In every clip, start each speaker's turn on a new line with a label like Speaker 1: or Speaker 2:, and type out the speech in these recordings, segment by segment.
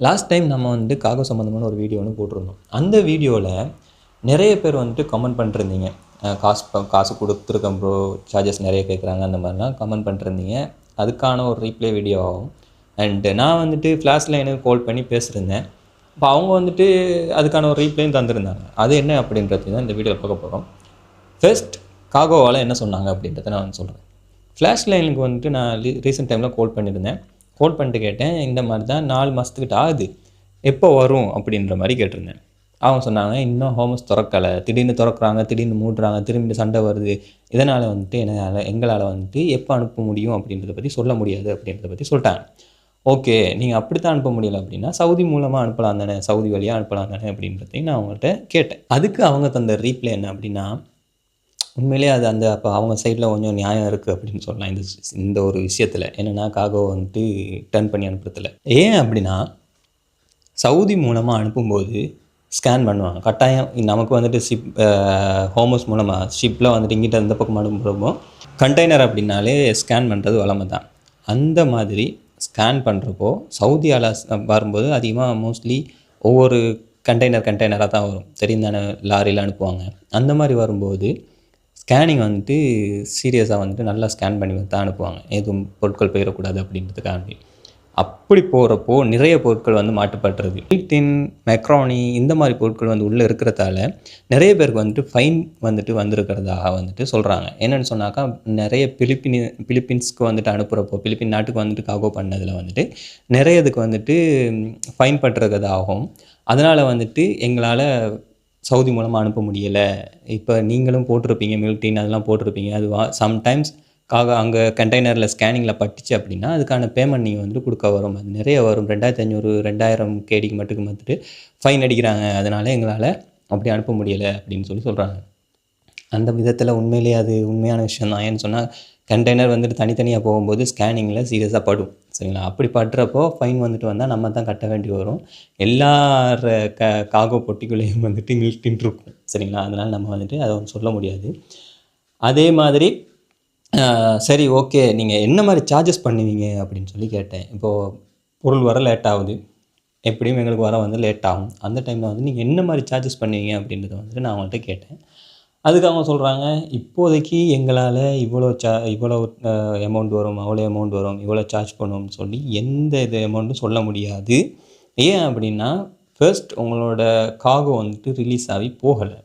Speaker 1: Last time நம்ம வந்துட்டு காகோ சம்மந்தமான ஒரு வீடியோ ஒன்று போட்டிருந்தோம். அந்த வீடியோவில் நிறைய பேர் வந்துட்டு கமெண்ட் பண்ணிருந்தீங்க. காசு கொடுத்துருக்கேன் ப்ரோ, சார்ஜஸ் நிறைய கேட்குறாங்க, அந்த மாதிரிலாம் கமெண்ட் பண்ணிருந்தீங்க. அதுக்கான ஒரு ரீப்ளே வீடியோ ஆகும். அண்டு நான் வந்துட்டு ஃப்ளாஷ் லைனுக்கு கால் பண்ணி பேசியிருந்தேன். இப்போ அவங்க வந்துட்டு அதுக்கான ஒரு ரீப்ளேயும் தந்திருந்தாங்க. அது என்ன அப்படின்றது தான் இந்த வீடியோவில் பார்க்க போகிறோம். ஃபர்ஸ்ட் காகோவால் என்ன சொன்னாங்க அப்படின்றத நான் வந்து சொல்கிறேன். ஃப்ளாஷ் லைனுக்கு வந்துட்டு நான் ரீசெண்ட் டைமில் கால் பண்ணியிருந்தேன். கால் பண்ணிட்டு கேட்டேன், இந்த மாதிரி தான் 4 மாதத்துக்கிட்ட ஆகுது, எப்போ வரும் அப்படின்ற மாதிரி கேட்டிருந்தேன். அவங்க சொன்னாங்க, இன்னும் ஹோமஸ் திறக்கலை, திடீர்னு திறக்கிறாங்க, திடீர்னு மூடுறாங்க, திரும்பி சண்டை வருது, இதனால் வந்துட்டு எங்களால் வந்துட்டு எப்போ அனுப்ப முடியும் அப்படின்றத பற்றி சொல்ல முடியாது அப்படின்றத பற்றி சொல்லிட்டாங்க. ஓகே, நீங்கள் அப்படி தான் அனுப்ப முடியலை அப்படின்னா சவுதி மூலமாக அனுப்பலாம் தானே, சவுதி வழியாக அனுப்பலாம் தானே அப்படின்றதையும் நான் அவங்கள்ட்ட கேட்டேன். அதுக்கு அவங்க தந்த ரீப்ளே என்ன அப்படின்னா, உண்மையிலே அது அப்போ அவங்க சைடில் கொஞ்சம் நியாயம் இருக்குது அப்படின்னு சொல்லலாம் இந்த ஒரு விஷயத்தில். என்னென்னா, காகோ வந்துட்டு டர்ன் பண்ணி அனுப்புறதில்ல. ஏன் அப்படின்னா, சவுதி மூலமாக அனுப்பும்போது ஸ்கேன் பண்ணுவாங்க கட்டாயம். நமக்கு வந்துட்டு ஹோமஸ் மூலமாக ஷிப்பில் வந்துட்டு இங்கிட்ட இந்த பக்கம் அனுப்புகிறப்போ கண்டெய்னர் அப்படின்னாலே ஸ்கேன் பண்ணுறது வளமை தான். அந்த மாதிரி ஸ்கேன் பண்ணுறப்போ சவுதியால் வரும்போது அதிகமாக மோஸ்ட்லி ஒவ்வொரு கண்டெய்னராக தான் வரும். தெரியும் தானே, லாரியில் அனுப்புவாங்க. அந்த மாதிரி வரும்போது ஸ்கேனிங் வந்துட்டு சீரியஸாக வந்துட்டு நல்லா ஸ்கேன் பண்ணி தான் அனுப்புவாங்க, எதுவும் பொருட்கள் போயிடக்கூடாது அப்படின்றதுக்காண்டி. அப்படி போகிறப்போ நிறைய பொருட்கள் வந்து மாட்டுப்பட்டுருது. டின், மெக்ரானி இந்த மாதிரி பொருட்கள் வந்து உள்ளே இருக்கிறதால நிறைய பேருக்கு வந்துட்டு ஃபைன் வந்துட்டு வந்திருக்கிறதாக வந்துட்டு சொல்கிறாங்க. என்னென்னு சொன்னாக்கா, நிறைய பிலிப்பீன்ஸ்க்கு வந்துட்டு அனுப்புகிறப்போ, பிலிப்பின் நாட்டுக்கு வந்துட்டு காகோ பண்ணதில் வந்துட்டு நிறைய இதுக்கு வந்துட்டு ஃபைன் பட்டிருக்கிறதாகும். அதனால் வந்துட்டு எங்களால் சவுதி மூலமாக அனுப்ப முடியலை. இப்போ நீங்களும் போட்டிருப்பீங்க, மில்டின் அதெல்லாம் போட்டிருப்பீங்க. அது சம்டைம்ஸ் அங்கே கண்டெய்னரில் ஸ்கேனிங்கில் பட்டுச்சு அப்படின்னா அதுக்கான பேமெண்ட் நீங்கள் வந்துட்டு கொடுக்க வரும். அது நிறைய வரும். 2500 2000 கேடிக்கு மட்டுக்கு வந்துட்டு ஃபைன் அடிக்கிறாங்க. அதனால் எங்களால் அப்படி அனுப்ப முடியலை அப்படின்னு சொல்கிறாங்க. அந்த விதத்தில் உண்மையிலேயே அது உண்மையான விஷயம் தான். ஏன்னு சொன்னால், கண்டெய்னர் வந்துட்டு தனித்தனியாக போகும்போது ஸ்கேனிங்கில் சீரியஸாக படும், சரிங்களா? அப்படி படுறப்போ ஃபைன் வந்துட்டு வந்தால் நம்ம தான் கட்ட வேண்டி வரும். எல்லா காகோ பொட்டிக்குள்ளேயும் வந்துட்டு மில்டின் இருக்கும், சரிங்களா? அதனால் நம்ம வந்துட்டு அதை சொல்ல முடியாது. அதே மாதிரி சரி, ஓகே, நீங்கள் என்ன மாதிரி சார்ஜஸ் பண்ணுவீங்க அப்படின்னு சொல்லி கேட்டேன். இப்போது பொருள் வர லேட் ஆகுது, எப்படியும் எங்களுக்கு வர வந்து லேட் ஆகும். அந்த டைமில் வந்து நீங்கள் என்ன மாதிரி சார்ஜஸ் பண்ணுவீங்க அப்படின்றத வந்துட்டு நான் அவங்கள்ட்ட கேட்டேன். அதுக்கு அவங்க சொல்கிறாங்க, இப்போதைக்கு எங்களால் இவ்வளோ அமௌண்ட் வரும், அவ்வளோ அமௌண்ட் வரும், இவ்வளோ சார்ஜ் பண்ணுவோம்னு சொல்லி எந்த அமௌண்ட்டும் சொல்ல முடியாது. ஏன் அப்படின்னா, ஃபர்ஸ்ட் உங்களோட காகோ வந்துட்டு ரிலீஸ் ஆகி போகலை.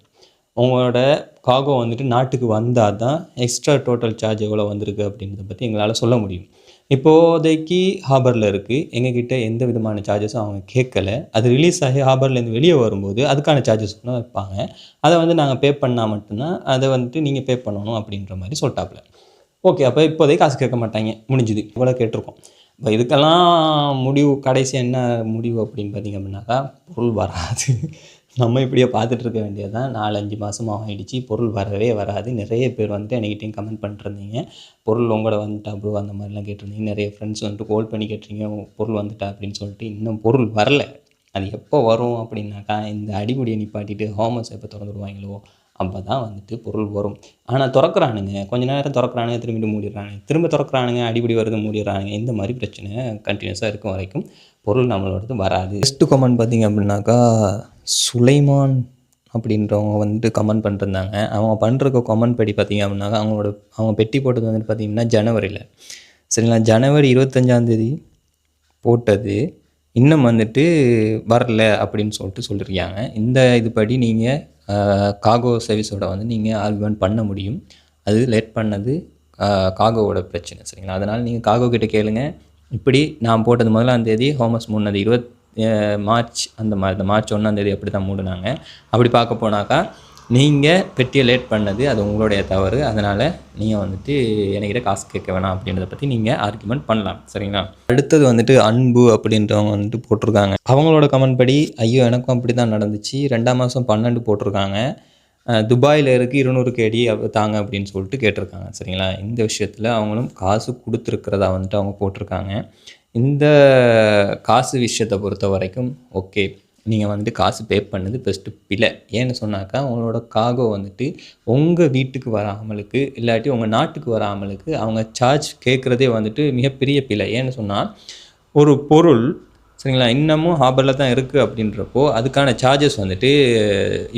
Speaker 1: உங்களோட காகோ வந்துட்டு நாட்டுக்கு வந்தால் தான் எக்ஸ்ட்ரா டோட்டல் சார்ஜ் எவ்வளோ வந்திருக்கு அப்படின்றத பற்றி எங்களால் சொல்ல முடியும். இப்போதைக்கு ஹார்பரில் இருக்குது, எங்ககிட்ட எந்த விதமான சார்ஜஸும் அவங்க கேட்கல. அது ரிலீஸ் ஆகி ஹார்பர்லேருந்து வெளியே வரும்போது அதுக்கான சார்ஜஸ் ஒன்று வைப்பாங்க. அதை வந்து நாங்கள் பே பண்ணால் மட்டும்தான் அதை வந்துட்டு நீங்கள் பே பண்ணணும் அப்படின்ற மாதிரி சொல்லிட்டாப்புல. ஓகே, அப்போ இப்போதைக்கு காசு கேட்க மாட்டாங்க, முடிஞ்சுது. இவ்வளோ கேட்டிருக்கோம். இப்போ இதுக்கெல்லாம் முடிவு, கடைசி என்ன முடிவு அப்படின்னு பார்த்திங்க அப்படின்னாக்கா, பொருள் வராது. நம்ம இப்படியே பார்த்துட்டு இருக்க வேண்டியது தான். 4-5 மாதமாக ஆகிடுச்சு, பொருள் வரவே வராது. நிறைய பேர் வந்துட்டு என்கிட்டையும் கமெண்ட் பண்ணிட்டுருந்தீங்க, பொருள் உங்களோட வந்துட்டா ப்ரோ அந்த மாதிரிலாம் கேட்டிருந்தீங்க. நிறைய ஃப்ரெண்ட்ஸ் வந்துட்டு கால் பண்ணி கேட்டிருந்தீங்க, பொருள் வந்துட்டா அப்படின்னு சொல்லிட்டு. இன்னும் பொருள் வரல. அது எப்போ வரும் அப்படின்னாக்கா, இந்த அடிமுடியை நிப்பாட்டிட்டு ஹோமஸ் எப்போ திறந்துடுவாங்களோ அப்போ தான் வந்துட்டு பொருள் வரும். ஆனால் திறக்கிறானுங்க, கொஞ்சம் நேரம் திறக்கிறானுங்க, திரும்பிட்டு மூடிடுறானுங்க, திரும்ப திறக்கிறானுங்க, அடிப்படி வருது, மூடிடுறானுங்க. இந்த மாதிரி பிரச்சனை கண்டினியூஸாக இருக்கும் வரைக்கும் பொருள் நம்மளோடது வராது. ஃபஸ்ட்டு கமெண்ட் பார்த்திங்க அப்படின்னாக்கா, சுலைமான் அப்படின்றவங்க வந்துட்டு கமெண்ட் பண்ணிருந்தாங்க. அவங்க பண்ணுறக்க கமெண்ட் படி பார்த்திங்க அப்படின்னாக்கா, அவங்க பெட்டி போட்டது வந்துட்டு பார்த்திங்கன்னா ஜனவரியில், சரிங்களா? ஜனவரி 25 போட்டது இன்னும் வந்துட்டு வரல அப்படின்னு சொல்லியிருக்காங்க. இந்த இதுபடி நீங்கள் காகோ சர்வீஸோட வந்து நீங்கள் ஆர்குமெண்ட் பண்ண முடியும். அது லேட் பண்ணது காகோவோட பிரச்சனை, சரிங்களா? அதனால் நீங்கள் காகோ கிட்டே கேளுங்க. இப்படி நான் போட்டது 1ஆம் தேதி, ஹோமஸ் மூடினது மார்ச், அந்த மாதிரி தான் மார்ச் 1ஆம் தேதி அப்படி தான் மூடினாங்க. அப்படி பார்க்க போனாக்கா, நீங்கள் பெட்டியை லேட் பண்ணது அது உங்களுடைய தவறு. அதனால் நீங்கள் வந்துட்டு என்கிட்ட காசு கேட்க வேணாம் அப்படின்றத பற்றி நீங்கள் ஆர்குமெண்ட் பண்ணலாம், சரிங்களா? அடுத்தது வந்துட்டு அன்பு அப்படின்றவங்க வந்துட்டு போட்டிருக்காங்க. அவங்களோட கமெண்ட் படி, ஐயோ எனக்கும் அப்படி தான் நடந்துச்சு, 2ஆம் மாதம் 12 போட்டிருக்காங்க, துபாயில் இருக்குது, 200 கேடி தாங்க அப்படின்னு சொல்லிட்டு கேட்டிருக்காங்க, சரிங்களா? இந்த விஷயத்தில் அவங்களும் காசு கொடுத்துருக்கிறதா வந்துட்டு அவங்க போட்டிருக்காங்க. இந்த காசு விஷயத்தை பொறுத்த வரைக்கும் ஓகே, நீங்கள் வந்துட்டு காசு பே பண்ணது பெஸ்ட்டு பிழை. ஏன்னு சொன்னாக்கா, உங்களோட காகோ வந்துட்டு உங்கள் வீட்டுக்கு வராமலுக்கு, இல்லாட்டி உங்கள் நாட்டுக்கு வராமலுக்கு அவங்க சார்ஜ் கேட்குறதே வந்துட்டு மிகப்பெரிய பிழை. ஏன்னு சொன்னால், ஒரு பொருள் சரிங்களா. இன்னமும் ஹார்பரில் தான் இருக்குது அப்படின்றப்போ அதுக்கான சார்ஜஸ் வந்துட்டு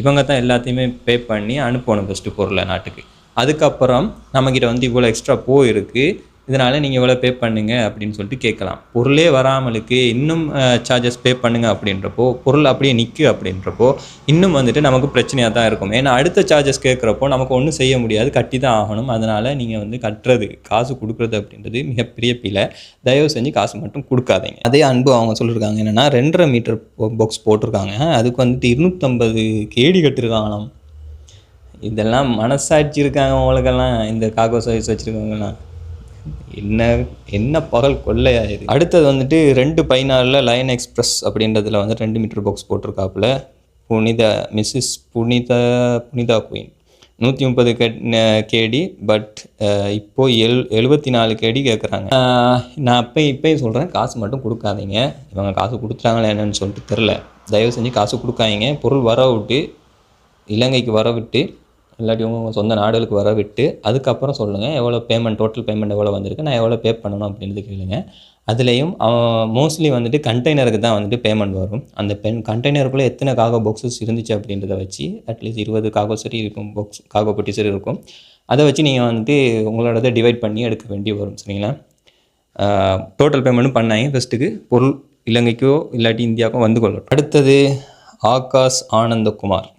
Speaker 1: இவங்க தான் எல்லாத்தையுமே பே பண்ணி அனுப்பணும் ஃபஸ்ட்டு பொருளை நாட்டுக்கு. அதுக்கப்புறம் நம்மக்கிட்ட வந்து இவ்வளோ எக்ஸ்ட்ரா போயிருக்கு, இதனால் நீங்கள் இவ்வளோ பே பண்ணுங்க அப்படின்னு சொல்லிட்டு கேட்கலாம். பொருளே வராமலுக்கு இன்னும் சார்ஜஸ் பே பண்ணுங்க அப்படின்றப்போ, பொருள் அப்படியே நிற்கு அப்படின்றப்போ இன்னும் வந்துட்டு நமக்கு பிரச்சனையாக தான் இருக்கும். ஏன்னா அடுத்த சார்ஜஸ் கேட்குறப்போ நமக்கு ஒன்றும் செய்ய முடியாது, கட்டி தான் ஆகணும். அதனால் நீங்கள் வந்து கட்டுறது, காசு கொடுக்குறது அப்படின்றது மிகப்பெரிய பிழை. தயவு செஞ்சு காசு மட்டும் கொடுக்காதீங்க. அதே அன்பு அவங்க சொல்லியிருக்காங்க என்னென்னா 2.5 மீட்டர் பாக்ஸ் போட்டிருக்காங்க, அதுக்கு வந்துட்டு 250 கேடி கட்டிருக்காங்களாம். இதெல்லாம் மனசாட்சி இருக்காங்க உங்களுக்கெல்லாம், இந்த காகோ சர்வீஸ் வச்சுருக்கவங்கலாம் என்ன பகல் கொள்ளையாயிரு. அடுத்தது வந்துட்டு 2/14 லயன் எக்ஸ்பிரஸ் அப்படின்றதுல வந்து 2 மீட்டர் பாக்ஸ் போட்டிருக்காப்புல. மிஸ்ஸஸ் புனிதா குயின் 130 கேடி, பட் இப்போது 74 கேடி கேட்குறாங்க. நான் இப்போயும் சொல்கிறேன், காசு மட்டும் கொடுக்காதீங்க. இவங்க காசு கொடுத்துட்டாங்களா என்னன்னு சொல்லிட்டு தெரில. தயவு செஞ்சு காசு கொடுக்காதீங்க. பொருள் வர விட்டு, இலங்கைக்கு வர விட்டு, இல்லாட்டி உங்கள் சொந்த நாடுகளுக்கு வர விட்டு அதுக்கப்புறம் சொல்லுங்கள் எவ்வளோ பேமெண்ட், டோட்டல் பேமெண்ட் எவ்வளோ வந்திருக்கு, நான் எவ்வளோ பே பண்ணணும் அப்படின்றது கேளுங்க. அதுலேயும் மோஸ்ட்லி வந்துட்டு கண்டெய்னருக்கு தான் வந்துட்டு பேமெண்ட் வரும். அந்த கண்டெய்னருக்குள்ளே எத்தனை காகோ பாக்ஸஸ் இருந்துச்சு அப்படின்றத வச்சு அட்லீஸ்ட் 20 காகோ சரி இருக்கும், காகோ பெட்டி சரி இருக்கும். அதை வச்சு நீங்கள் வந்துட்டு உங்களோட டிவைட் பண்ணி எடுக்க வேண்டி வரும். சரிங்களா. டோட்டல் பேமெண்ட்டும் பண்ணாங்க ஃபஸ்ட்டுக்கு பொருள் இலங்கைக்கோ இல்லாட்டி இந்தியாவுக்கோ வந்து கொள்ளட்டும். அடுத்தது ஆகாஷ் ஆனந்தகுமார்,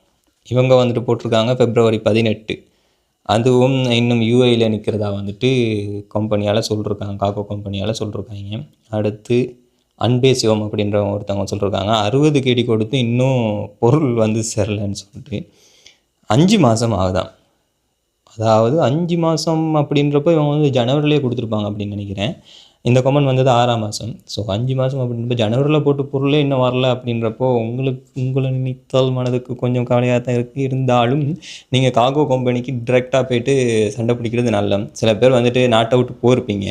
Speaker 1: இவங்க வந்துட்டு போட்டிருக்காங்க February 18. அதுவும் இன்னும் யூஏயில் நிற்கிறதா வந்துட்டு கம்பெனியால் சொல்லியிருக்காங்க, காகோ கம்பெனியால் சொல்லியிருக்காங்க. அடுத்து அன்பே சிவம் அப்படின்றவங்க ஒருத்தவங்க சொல்லியிருக்காங்க 60 கேடி கொடுத்து இன்னும் பொருள் வந்து சேரலைன்னு சொல்லிட்டு 5 மாதம் ஆகுதான். அதாவது 5 மாதம் அப்படின்றப்போ இவங்க வந்து ஜனவரிலேயே கொடுத்துருப்பாங்க அப்படின்னு நினைக்கிறேன். இந்த கமெண்ட் வந்தது 6ஆம் மாதம். ஸோ 5 மாதம் அப்படின்றப்ப ஜனவரியில் போட்டு பொருளே இன்னும் வரல அப்படின்றப்போ உங்களை நினைத்தால் மனதுக்கு கொஞ்சம் கவலையாக தான் இருக்குது. இருந்தாலும் நீங்கள் காகோ கம்பெனிக்கு டிரெக்டாக போய்ட்டு சண்டை பிடிக்கிறது நல்ல. சில பேர் வந்துட்டு நாட்டை விட்டு போயிருப்பீங்க.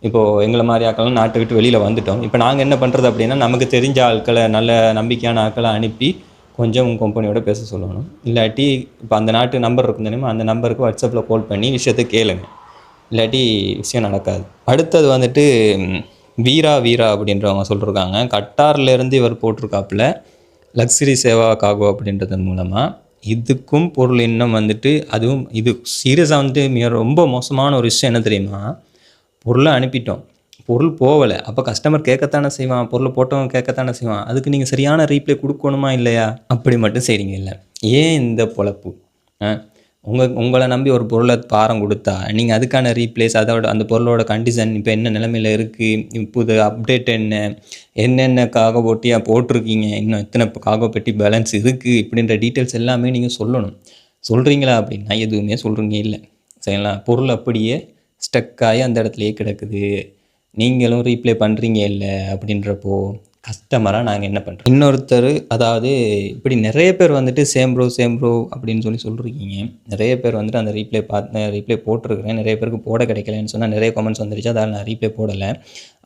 Speaker 1: இப்போது எங்களை மாதிரி ஆட்கள்லாம் நாட்டை விட்டு வெளியில் வந்துட்டோம். இப்போ நாங்கள் என்ன பண்ணுறது அப்படின்னா, நமக்கு தெரிஞ்ச ஆட்களை, நல்ல நம்பிக்கையான ஆட்களை அனுப்பி கொஞ்சம் உங்கள் கம்பெனியோட பேச சொல்லணும். இல்லாட்டி இப்போ அந்த நாட்டு நம்பர் இருக்கும் தெரியுமா, அந்த நம்பருக்கு வாட்ஸ்அப்பில் கால் பண்ணி விஷயத்தை கேளுங்க, இல்லாட்டி விஷயம் நடக்காது. அடுத்தது வந்துட்டு வீரா அப்படின்றவங்க சொல்லியிருக்காங்க, கட்டார்லேருந்து இவர் போட்டிருக்காப்புல லக்ஸரி சேவா காகோ அப்படின்றதன் மூலமாக இதுக்கும் பொருள் இன்னும் வந்துட்டு, அதுவும் இது சீரியஸாக வந்துட்டு ரொம்ப மோசமான ஒரு விஷயம் என்ன தெரியுமா, பொருளை அனுப்பிட்டோம், பொருள் போகலை. அப்போ கஸ்டமர் கேட்கத்தானே செய்வான், பொருள் போட்டவங்க கேட்கத்தானே செய்வான். அதுக்கு நீங்கள் சரியான ரீப்ளே கொடுக்கணுமா இல்லையா? அப்படி மட்டும் செய்கிறீங்க இல்லை. ஏன் இந்த பொழப்பு? உங்களை நம்பி ஒரு பொருளை பாரம் கொடுத்தா நீங்கள் அதுக்கான ரீப்ளேஸ், அதோட அந்த பொருளோட கண்டிஷன் இப்போ என்ன நிலைமையில் இருக்குது, இப்போது அப்டேட் என்னென்ன காகோ போட்டியாக போட்டிருக்கீங்க, இன்னும் எத்தனை காகோ பெட்டி பேலன்ஸ் இருக்குது, இப்படின்ற டீட்டெயில்ஸ் எல்லாமே நீங்கள் சொல்லணும். சொல்கிறீங்களா அப்படின்னா எதுவுமே சொல்கிறீங்க இல்லை. சரிங்களா. பொருள் அப்படியே ஸ்டக்காகி அந்த இடத்துலையே கிடக்குது, நீங்களும் ரீப்ளே பண்ணுறீங்க இல்லை. அப்படின்றப்போ கஸ்டமராக நாங்கள் என்ன பண்ணுறோம்? இன்னொருத்தர், அதாவது இப்படி நிறைய பேர் வந்துட்டு சேம் ப்ரோ அப்படின்னு சொல்லியிருக்கீங்க. நிறைய பேர் வந்துட்டு அந்த ரீப்ளே போட்டிருக்கிறேன், நிறைய பேருக்கு போட கிடைக்கலன்னு சொன்னால் நிறைய கமெண்ட்ஸ் வந்துருச்சு, அதால் நான் ரீப்ளே போடலை.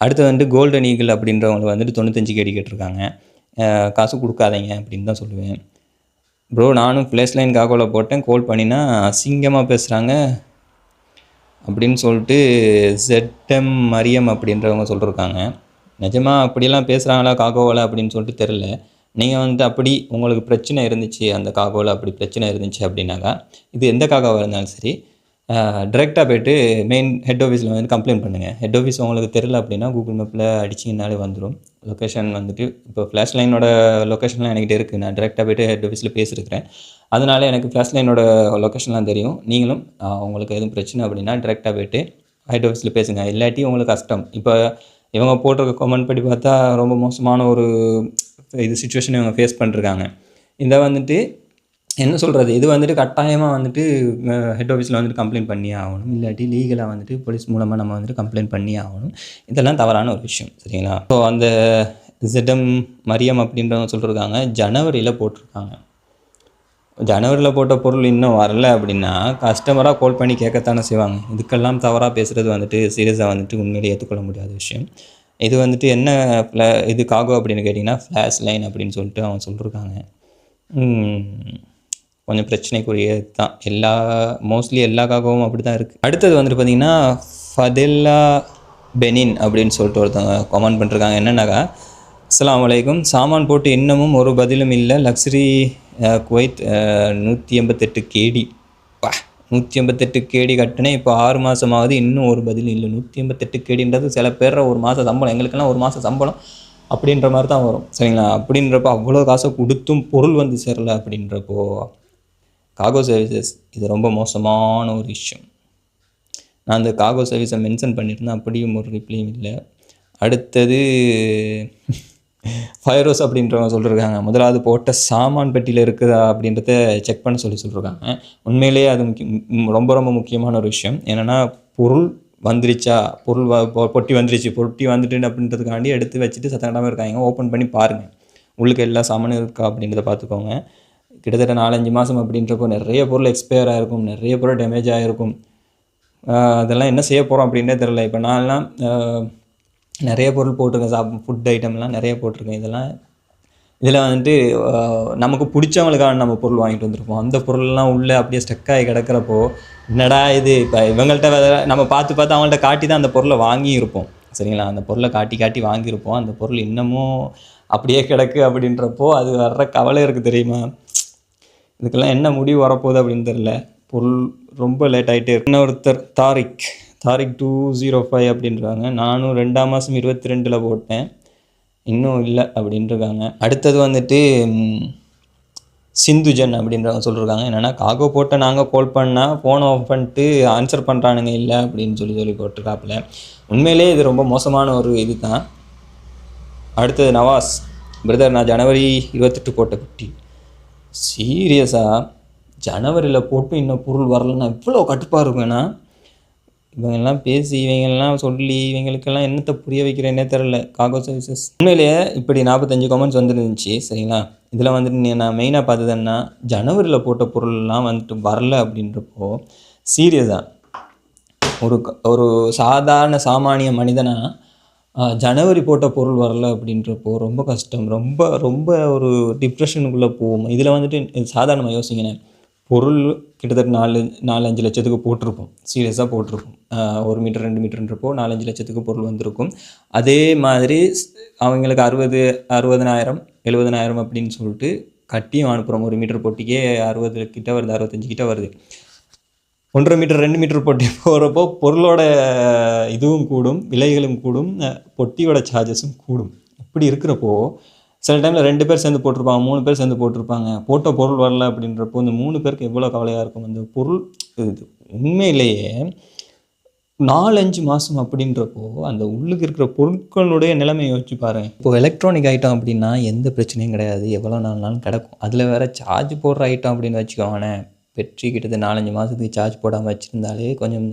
Speaker 1: அடுத்து வந்துட்டு கோல்டன் ஈகிள் அப்படின்றவங்க வந்துட்டு 95 கேடி கேட்டிருக்காங்க. காசு கொடுக்காதீங்க அப்படின்னு தான் சொல்லுவேன். ப்ரோ நானும் ஃப்ளேஷ் லைன் காகோவில் போட்டேன், கால் பண்ணினா அசிங்கமாக பேசுகிறாங்க அப்படின்னு சொல்லிட்டு ZM மரியம் அப்படின்றவங்க சொல்லியிருக்காங்க. நிஜமாக அப்படியெல்லாம் பேசுகிறாங்களா காகோவில் அப்படின்னு சொல்லிட்டு தெரில. நீங்கள் வந்துட்டு அப்படி உங்களுக்கு பிரச்சனை இருந்துச்சு, அந்த காகோவில் அப்படி பிரச்சனை இருந்துச்சு அப்படின்னாக்கா, இது எந்த காகோவாக இருந்தாலும் சரி, டிரெக்டாக போய்ட்டு மெயின் ஹெட் ஆஃபீஸில் வந்து கம்ப்ளைண்ட் பண்ணுங்கள். ஹெட் ஆஃபீஸ் உங்களுக்கு தெரியல அப்படின்னா கூகுள் மேப்பில் அடிச்சிங்கனாலே வந்துடும். லொக்கேஷன் வந்துட்டு இப்போ ஃப்ளாஷ் லைனோட லொக்கேஷன்லாம் என்கிட்ட இருக்குது. நான் டிரெக்டாக போய்ட்டு ஹெட் ஆஃபீஸில் பேசியிருக்கிறேன். அதனால் எனக்கு ஃப்ளாஷ் லைனோட லொக்கேஷன்லாம் தெரியும். நீங்களும் உங்களுக்கு எதுவும் பிரச்சனை அப்படின்னா டிரெக்டாக போய்ட்டு ஹெட் ஆஃபீஸில் பேசுங்க. இல்லாட்டி உங்களுக்கு கஷ்டம். இப்போ இவங்க போட்டிருக்க கமெண்ட் படி பார்த்தா ரொம்ப மோசமான ஒரு சுச்சுவேஷன் இவங்க ஃபேஸ் பண்ணிருக்காங்க. இதை வந்துட்டு என்ன சொல்கிறது, இது வந்துட்டு கட்டாயமாக வந்துட்டு ஹெட் ஆஃபீஸில் வந்துட்டு கம்ப்ளைண்ட் பண்ணியே ஆகணும். இல்லாட்டி லீகலாக வந்துட்டு போலீஸ் மூலமாக நம்ம வந்துட்டு கம்ப்ளைண்ட் பண்ணியே ஆகணும். இதெல்லாம் தவறான ஒரு விஷயம். சரிங்களா. ஸோ அந்த ZM மரியம் அப்படின்றவங்க சொல்லியிருக்காங்க ஜனவரியில் போட்டிருக்காங்க. ஜனவரியில் போட்ட பொருள் இன்னும் வரல அப்படின்னா கஸ்டமராக கால் பண்ணி கேட்கத்தானே செய்வாங்க. இதுக்கெல்லாம் தவறாக பேசுகிறது வந்துட்டு சீரியஸாக வந்துட்டு உண்மையிலே ஏற்றுக்கொள்ள முடியாத விஷயம். இது வந்துட்டு என்ன இது காகோ அப்படின்னு கேட்டிங்கன்னா ஃப்ளாஷ் லைன் அப்படின்னு சொல்லிட்டு அவங்க சொல்லியிருக்காங்க. கொஞ்சம் பிரச்சனைக்குரிய தான். மோஸ்ட்லி எல்லா காகவும் அப்படி தான் இருக்குது. அடுத்தது வந்துட்டு பார்த்திங்கன்னா ஃபதெல்லா பெனின் அப்படின்னு சொல்லிட்டு ஒருத்தவங்க கமெண்ட் பண்ணிருக்காங்க. என்னென்னாக்கா அஸ்ஸலாமு அலைக்கும். சாமான் போட்டு இன்னமும் ஒரு பதிலும் இல்லை. லக்ஸரி குவைத் 188 கேடி. 188 கேடி கட்டினேன். இப்போ 6 மாதம் ஆகுது, இன்னும் ஒரு பதிலும் இல்லை. 188 கேடின்றது சில பேர் ஒரு மாதம் சம்பளம், எங்களுக்கெல்லாம் ஒரு மாதம் சம்பளம் அப்படின்ற மாதிரி தான் வரும், சரிங்களா? அப்படின்றப்போ அவ்வளோ காசை கொடுத்தும் பொருள் வந்து சேரல அப்படின்றப்போ காகோ சர்வீசஸ் இது ரொம்ப மோசமான ஒரு விஷயம். நான் அந்த காகோ சர்வீஸை மென்ஷன் பண்ணியிருந்தேன், அப்படியும் ஒரு ரிப்ளையும் இல்லை. அடுத்தது ஃபயரோஸ் அப்படின்றவங்க சொல்லியிருக்காங்க, முதலாவது போட்ட சாமான் பெட்டியில் இருக்குதா அப்படின்றத செக் பண்ண சொல்லியிருக்காங்க. உண்மையிலேயே அது ரொம்ப ரொம்ப முக்கியமான ஒரு விஷயம். என்னென்னா பொருள் வந்துருச்சா, பொட்டி வந்துருச்சு, பொட்டி வந்துட்டு அப்படின்றதுக்காண்டி எடுத்து வச்சுட்டு சத்தங்கடாமல் இருக்காங்க. ஓப்பன் பண்ணி பாருங்கள், உள்ளுக்கு எல்லா சாமானும் இருக்கா அப்படின்றத பார்த்துக்கோங்க. கிட்டத்தட்ட 4-5 மாதம் அப்படின்றப்போ நிறைய பொருள் எக்ஸ்பயர் ஆகிருக்கும், நிறைய பொருள் டேமேஜ் ஆகிருக்கும். அதெல்லாம் என்ன செய்ய போகிறோம் அப்படின்னே தெரில. இப்போ நான்லாம் நிறைய பொருள் போட்டிருக்கேன், ஃபுட் ஐட்டம்லாம் நிறைய போட்டிருக்கேன். இதில் வந்துட்டு நமக்கு பிடிச்சவங்களுக்கான நம்ம பொருள் வாங்கிட்டு வந்திருப்போம். அந்த பொருள்லாம் உள்ளே அப்படியே ஸ்டக்காகி கிடக்கிறப்போ என்னடா இது, இப்போ இவங்கள்ட்ட நம்ம பார்த்து அவங்கள்ட்ட காட்டி தான் அந்த பொருளை வாங்கியிருப்போம், சரிங்களா? அந்த பொருளை காட்டி வாங்கியிருப்போம். அந்த பொருள் இன்னமும் அப்படியே கிடக்கு அப்படின்றப்போ அது வர்ற கவலை இருக்குது, தெரியுமா? இதுக்கெல்லாம் என்ன முடிவு வரப்போகுது அப்படின்னு தெரில. பொருள் ரொம்ப லேட் ஆகிட்டே இருக்கு. இன்னொருத்தர் தாரிக் 205 அப்படின்றாங்க. நானும் 2ஆம் மாதம் 22 போட்டேன், இன்னும் இல்லை அப்படின்ட்டுருக்காங்க. அடுத்தது வந்துட்டு சிந்துஜன் அப்படின்றவங்க சொல்லியிருக்காங்க, என்னென்னா காகோ போட்ட நாங்கள் கால் பண்ணால் ஃபோனை ஆஃப் பண்ணிட்டு ஆன்சர் பண்ணுறானுங்க இல்லை அப்படின்னு சொல்லி போட்டிருக்காப்புல. உண்மையிலே இது ரொம்ப மோசமான ஒரு இது தான். அடுத்தது நவாஸ் பிரதர், நான் ஜனவரி 28 போட்ட குட்டி. சீரியஸாக ஜனவரியில் போட்டு இன்னும் பொருள் வரலன்னா இவ்வளோ கட்டுப்பாக இருக்குன்னா, இவங்கெல்லாம் பேசி இவங்கெல்லாம் சொல்லி இவங்களுக்கெல்லாம் என்னத்தை புரிய வைக்கிறேன்னே தெரில. காகோ சர்வீசஸ் உண்மையிலேயே இப்படி 45 கமெண்ட்ஸ் வந்துருந்துச்சு, சரிங்களா? இதில் வந்துட்டு நான் மெயினாக பார்த்ததுன்னா, ஜனவரியில் போட்ட பொருள்லாம் வந்துட்டு வரல அப்படின்றப்போ சீரியஸாக ஒரு சாதாரண சாமானிய மனிதனாக ஜனவரி போட்ட பொருள் வரல அப்படின்றப்போ ரொம்ப கஷ்டம், ரொம்ப ரொம்ப ஒரு டிப்ரெஷனுக்குள்ளே போகும். இதில் வந்துட்டு சாதாரணமாக யோசிங்கண்ணே, பொருள் கிட்டத்தட்ட 4-5 லட்சத்துக்கு போட்டிருப்போம், சீரியஸாக போட்டிருப்போம். 1 மீட்டர் 2 மீட்டர்ன்றப்போ 4-5 லட்சத்துக்கு பொருள் வந்திருக்கும். அதே மாதிரி அவங்களுக்கு 60,000 70,000 அப்படின்னு சொல்லிட்டு கட்டியும் அனுப்புகிறோம். 1 மீட்டர் பொட்டிக்கே 60 கிட்ட வருது, 65 கிட்ட வருது. 1.5 மீட்டர் 2 மீட்டர் பொட்டி போகிறப்போ பொருளோட இதுவும் கூடும், விலைகளும் கூடும், பொட்டியோட சார்ஜஸும் கூடும். இப்படி இருக்கிறப்போ சில டைமில் 2 பேர் சேர்ந்து போட்டிருப்பாங்க, 3 பேர் சேர்ந்து போட்டிருப்பாங்க. போட்ட பொருள் வரல அப்படின்றப்போ இந்த 3 பேருக்கு எவ்வளோ கவலையாக இருக்கும். அந்த பொருள் இது உண்மையிலேயே 4-5 மாதம் அப்படின்றப்போ அந்த உள்ளுக்கு இருக்கிற பொருட்களுடைய நிலைமையை வச்சு பாருங்கள். இப்போது எலக்ட்ரானிக் ஐட்டம் அப்படின்னா எந்த பிரச்சனையும் கிடையாது, எவ்வளோ நாளும் கிடக்கும். அதில் வேறு சார்ஜ் போடுற ஐட்டம் அப்படின்னு வச்சுக்கோங்கண்ணே, பெட்ரி கிட்டத்தட்ட 4-5 மாதத்துக்கு சார்ஜ் போடாமல் வச்சுருந்தாலே கொஞ்சம்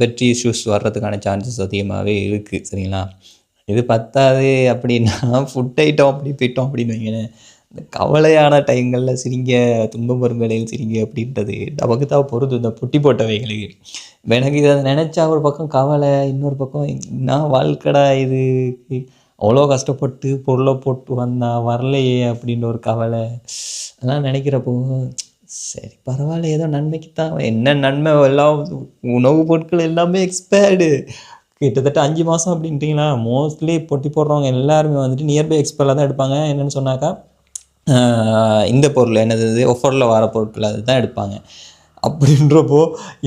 Speaker 1: பெட்ரி இஷ்யூஸ் வர்றதுக்கான சான்சஸ் அதிகமாகவே இருக்குது, சரிங்களா? இது பத்தாது அப்படின்னா ஃபுட் ஐட்டம் அப்படி போயிட்டோம் அப்படின்னு வைங்களேன், இந்த கவலையான டைங்களில் சிரிங்க, துன்பம் வரும் வேலையில் சிரிங்க அப்படின்றது நமக்கு தான் பொறுத்து இந்த பொட்டி போட்டவைகளுக்கு. எனக்கு இதை நினச்சா ஒரு பக்கம் கவலை, இன்னொரு பக்கம் என்ன வாழ்க்கடா இது, அவ்வளோ கஷ்டப்பட்டு பொருளை போட்டு வந்தா வரலையே அப்படின்ற ஒரு கவலை. அதெல்லாம் நினைக்கிறப்போ சரி பரவாயில்ல, ஏதோ நன்மைக்கு தான். என்ன நன்மை, எல்லாம் உணவுப் பொருட்கள் எல்லாமே எக்ஸ்பயர்டு, கிட்டத்தட்ட 5 மாதம் அப்படின்ட்டிங்களா. மோஸ்ட்லி பொட்டி போடுறவங்க எல்லாருமே வந்துட்டு நியர்பை எக்ஸ்பயரில் தான் எடுப்பாங்க. என்னென்னு சொன்னாக்கா இந்த பொருள் என்னது ஆஃபரில் வர பொருட்கள் அது தான் எடுப்பாங்க. அப்படின்றப்போ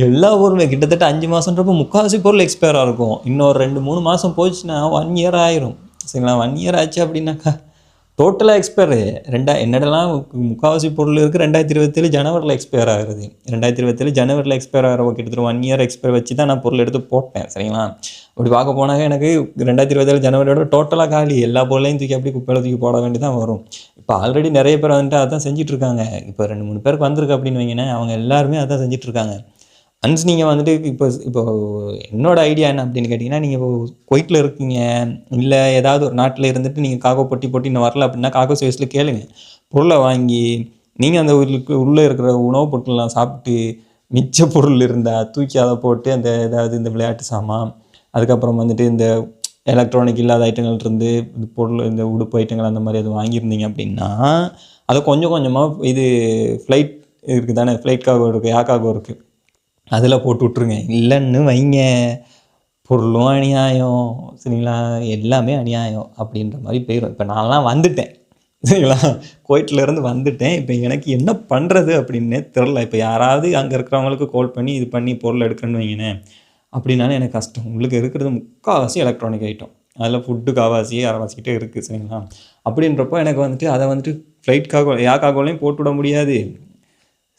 Speaker 1: எல்லா பொருளுமே கிட்டத்தட்ட 5 மாதன்றப்போ முக்கால்வாசி பொருள் எக்ஸ்பயராக இருக்கும். இன்னொரு 2-3 மாதம் போச்சுன்னா 1 இயர் ஆயிரும், சரிங்களா? 1 இயர் ஆச்சு அப்படின்னாக்கா டோட்டலாக எக்ஸ்பயரு. என்னடெல்லாம் முக்கால்வாசி பொருள் இருக்குது 2027 ஜனவரியில் எக்ஸ்பயர் ஆகுது. 2027 ஜனவரியில் எக்ஸ்பயர் ஆகிற கிட்டத்தட்ட 1 இயர் எக்ஸ்பயர் வச்சு தான் நான் பொருள் எடுத்து போட்டேன், சரிங்களா? அப்படி பார்க்க போனாக்க எனக்கு 2027 ஜனவரியோட டோட்டலாக காலி. எல்லா பொருளையும் தூக்கி அப்படி குப்பையில் தூக்கி போட வேண்டி தான் வரும். இப்போ ஆல்ரெடி நிறைய பேர் வந்துட்டு அதான் செஞ்சிட்ருக்காங்க. இப்போ 2-3 பேருக்கு வந்திருக்கு அப்படின்னு வைங்கன்னா, அவங்க எல்லாருமே அதான் செஞ்சிட்ருக்காங்க. ஒன்ஸ் நீங்கள் வந்துட்டு இப்போ என்னோடய ஐடியா என்ன அப்படின்னு கேட்டிங்கன்னா, நீங்கள் இப்போ குவைத்தில் இருக்கீங்க, இல்லை ஏதாவது ஒரு நாட்டில் இருந்துட்டு நீங்கள் காகோ பொட்டி இன்னும் வரல அப்படின்னா காகோ சர்வீஸில் கேளுங்க. பொருளை வாங்கி நீங்கள் அந்த உள்ளே இருக்கிற உணவுப் பொருட்கள்லாம் சாப்பிட்டு மிச்ச பொருள் இருந்தால் தூக்கி அதை போட்டு அந்த ஏதாவது இந்த விளையாட்டு சாமான், அதுக்கப்புறம் வந்துட்டு இந்த எலக்ட்ரானிக் இல்லாத ஐட்டங்கள்லேருந்து இந்த பொருள், இந்த உடுப்பு ஐட்டங்கள் அந்த மாதிரி அது வாங்கியிருந்தீங்க அப்படின்னா அதை கொஞ்சம் கொஞ்சமாக இது ஃப்ளைட் இருக்குது தானே, ஃப்ளைட் காகோ இருக்குது, காகோ இருக்குது, அதில் போட்டு விட்ருங்க. இல்லைன்னு வைங்க, பொருளும் அநியாயம் சரிங்களா, எல்லாமே அநியாயம் அப்படின்ற மாதிரி போயிடும். இப்போ நான்லாம் வந்துட்டேன் சரிங்களா, குவைட்லேருந்து வந்துட்டேன். இப்போ எனக்கு என்ன பண்ணுறது அப்படின்னே தெரில. இப்போ யாராவது அங்கே இருக்கிறவங்களுக்கு கால் பண்ணி இது பண்ணி பொருள் எடுக்கிறேன்னு வைங்களேன், அப்படின்னாலும் எனக்கு கஷ்டம். உங்களுக்கு இருக்கிறது முக்கால்வாசி எலக்ட்ரானிக் ஐட்டம், அதில் ஃபுட்டு காவாசி அரைவாசிக்கிட்டே இருக்குது சரிங்களா. அப்படின்றப்போ எனக்கு வந்துட்டு அதை வந்துட்டு ஃப்ளைட் காகோ ஏர் காகோலையும் போட்டு விட முடியாது,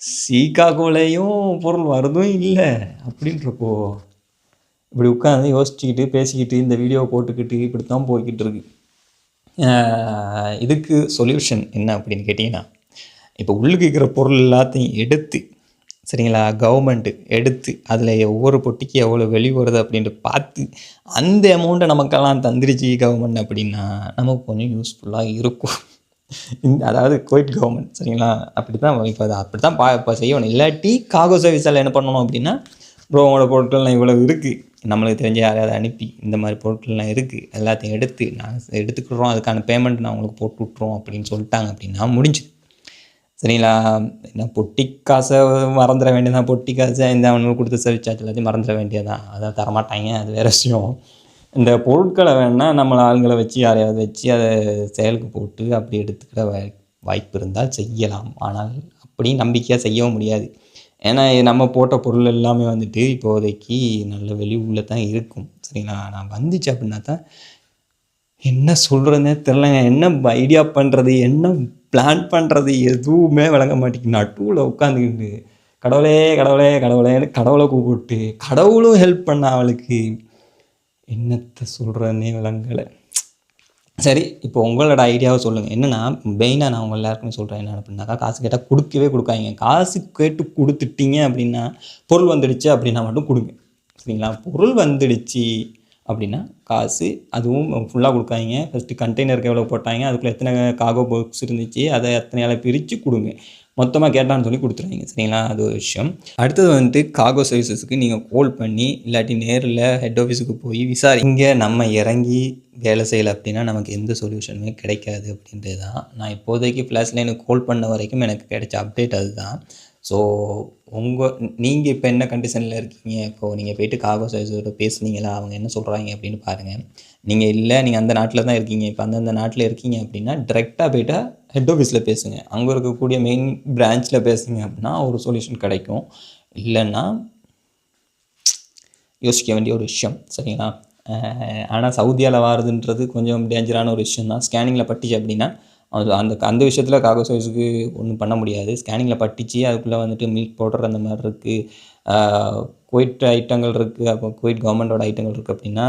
Speaker 1: சீ காகோலையும் பொருள் வரதும் இல்லை. அப்படின்றப்போ இப்படி உட்காந்து யோசிச்சுக்கிட்டு பேசிக்கிட்டு இந்த வீடியோவை போட்டுக்கிட்டு இப்படி தான் போய்கிட்டு இருக்கு. இதுக்கு சொல்யூஷன் என்ன அப்படின்னு கேட்டிங்கன்னா, இப்போ உள்ளுக்கு இருக்கிற பொருள் எல்லாத்தையும் எடுத்து சரிங்களா, கவர்மெண்ட்டு எடுத்து அதில் ஒவ்வொரு பொட்டிக்கு எவ்வளோ வெளியே வருது அப்படின்ட்டு பார்த்து அந்த அமௌண்ட்டை நமக்கெல்லாம் தந்துருச்சு கவர்மெண்ட் அப்படின்னா நமக்கு கொஞ்சம் யூஸ்ஃபுல்லாக இருக்கும். அதாவது குவைட் கவர்மெண்ட் சரிங்களா, அப்படி தான் இப்போ அப்படி தான் இப்போ செய்யணும். இல்லாட்டி காகோ சர்வீஸால் என்ன பண்ணணும் அப்படின்னா, ப்ரோ உங்களோட பொருட்கள்லாம் இவ்வளோ இருக்குது, நம்மளுக்கு தெரிஞ்ச யாரையாவது அனுப்பி இந்த மாதிரி பொருட்கள்லாம் இருக்குது எல்லாத்தையும் எடுத்து நாங்கள் எடுத்துக்கிடுறோம், அதுக்கான பேமெண்ட் நான் உங்களுக்கு போட்டு விட்ருவோம் அப்படின்னு சொல்லிட்டாங்க அப்படின்னா முடிஞ்சுது சரிங்களா. என்ன பொட்டி காசை மறந்துட வேண்டியதான், பொட்டி காசை இந்த அவனுக்கு கொடுத்த சர்வீஸ் சார்ஜ் எல்லாத்தையும் மறந்துட வேண்டியதான், அதை தரமாட்டாங்க, அது வேறு விஷயம். இந்த பொருட்களை வேணால் நம்மளை ஆளுங்களை வச்சு யாரையாவது வச்சு அதை செயலுக்கு போட்டு அப்படி எடுத்துக்கிற வாய்ப்பு இருந்தால் செய்யலாம். ஆனால் அப்படி நம்பிக்கையாக செய்யவும் முடியாது. ஏன்னா நம்ம போட்ட பொருள் எல்லாமே வந்துட்டு இப்போதைக்கு நல்ல வெளியூரில் தான் இருக்கும் சரிங்களா. நான் வந்துச்சு அப்படின்னா தான் என்ன சொல்கிறதுனே தெரிலங்க, என்ன ஐடியா பண்ணுறது, என்ன பிளான் பண்ணுறது, எதுவுமே விளங்க மாட்டேங்குது. நடுவில் உட்காந்துக்கிட்டு கடவுளே கடவுளே கடவுளேன்னு கடவுளை கூப்பிட்டு கடவுளும் ஹெல்ப் பண்ண அவளுக்கு என்னத்தை சொல்கிறதுனே விளங்கலை. சரி, இப்போ உங்களோட ஐடியாவை சொல்லுங்கள். என்னென்னா மெயினாக நான் உங்கள் எல்லாருக்குமே சொல்கிறேன் என்ன அப்படின்னாக்கா, காசு கேட்டால் கொடுக்கவே கொடுக்காதீங்க. காசு கேட்டு கொடுத்துட்டீங்க அப்படின்னா பொருள் வந்துடுச்சு அப்படின்னா மட்டும் கொடுங்க சரிங்களா. பொருள் வந்துடுச்சு அப்படின்னா காசு அதுவும் ஃபுல்லாக கொடுக்காதீங்க. ஃபஸ்ட்டு கண்டெய்னருக்கு எவ்வளோ போட்டாங்க, அதுக்குள்ளே எத்தனை காகோ பாக்ஸ் இருந்துச்சு, அதை எத்தனையால் பிரித்து கொடுங்க. மொத்தமாக கேட்டான்னு சொல்லி கொடுத்துருவீங்க சரிங்களா, அது ஒரு விஷயம். அடுத்தது வந்துட்டு காகோ சர்வீசஸ்க்கு நீங்கள் கால் பண்ணி இல்லாட்டி நேரில் ஹெட் ஆஃபீஸுக்கு போய் இங்கே நம்ம இறங்கி வேலை செய்யலை அப்படின்னா நமக்கு எந்த சொல்யூஷனுமே கிடைக்காது அப்படின்றது தான். நான் இப்போதைக்கு ஃப்ளாஷ் லைனுக்கு கால் பண்ண வரைக்கும் எனக்கு கிடைச்ச அப்டேட் அதுதான். ஸோ நீங்கள் இப்போ என்ன கண்டிஷனில் இருக்கீங்க, இப்போது நீங்கள் போய்ட்டு காகோ சர்வீஸோட பேசுனீங்களா, அவங்க என்ன சொல்கிறாங்க அப்படின்னு பாருங்கள். நீங்கள் இல்லை, நீங்கள் அந்த நாட்டில் தான் இருக்கீங்க, இப்போ அந்தந்த நாட்டில் இருக்கீங்க அப்படின்னா டைரெக்டாக போய்ட்டு ஹெட் ஆஃபீஸில் பேசுங்க. அங்கே இருக்கக்கூடிய மெயின் பிரான்ச்சில் பேசுங்க அப்படின்னா ஒரு சொல்யூஷன் கிடைக்கும். இல்லைன்னா யோசிக்க வேண்டிய ஒரு விஷயம் சரிங்களா. ஆனால் சவுதியாவில் வாருதுன்றது கொஞ்சம் டேஞ்சரான ஒரு விஷயம் தான். ஸ்கேனிங்கில் பட்டுச்சு அப்படின்னா அது அந்த விஷயத்தில் காகோ சர்வீஸுக்கு ஒன்றும் பண்ண முடியாது. ஸ்கேனிங்கில் பட்டுச்சு, அதுக்குள்ளே வந்துட்டு மில்க் பவுடர் அந்த மாதிரி இருக்குது, குவைட் ஐட்டங்கள் இருக்குது, அப்போ குவைட் கவர்மெண்ட்டோட ஐட்டங்கள் இருக்குது அப்படின்னா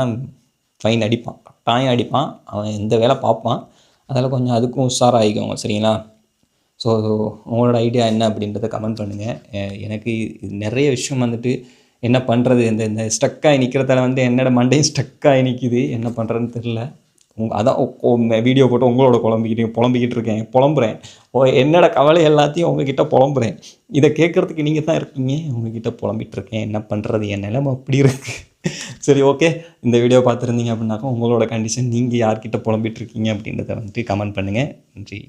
Speaker 1: ஃபைன் அடிப்பான், கட்டாயம் அடிப்பான். அவன் எந்த வேலை பார்ப்பான். அதில் கொஞ்சம் அதுக்கும் உஷாராகிக்கோங்க சரிங்களா. ஸோ உங்களோட ஐடியா என்ன அப்படின்றத கமெண்ட் பண்ணுங்கள். எனக்கு நிறைய விஷயம் வந்துட்டு என்ன பண்ணுறது, இந்த ஸ்டக்காகி நிற்கிறதால வந்து என்னோட மண்டையும் ஸ்டக்காகி நிற்கிது, என்ன பண்ணுறதுன்னு தெரில. அதான் வீடியோ போட்டு உங்களோட புலம்பிக்கிட்டு இருக்கேன், புலம்புறேன். என்னோட கவலை எல்லாத்தையும் உங்ககிட்ட புலம்புறேன். இதை கேட்குறதுக்கு நீங்கள் தான் இருக்கீங்க, உங்ககிட்ட புலம்பிகிட்டு இருக்கேன். என்ன பண்ணுறது, என் நிலைமை அப்படி இருக்குது. சரி, ஓகே. இந்த வீடியோ பார்த்துருந்தீங்க அப்படின்னாக்கா உங்களோட கண்டிஷன் நீங்கள் யார்கிட்ட புலம்பிகிட்டு இருக்கீங்க அப்படின்றத வந்துட்டு கமெண்ட் பண்ணுங்கள். நன்றி.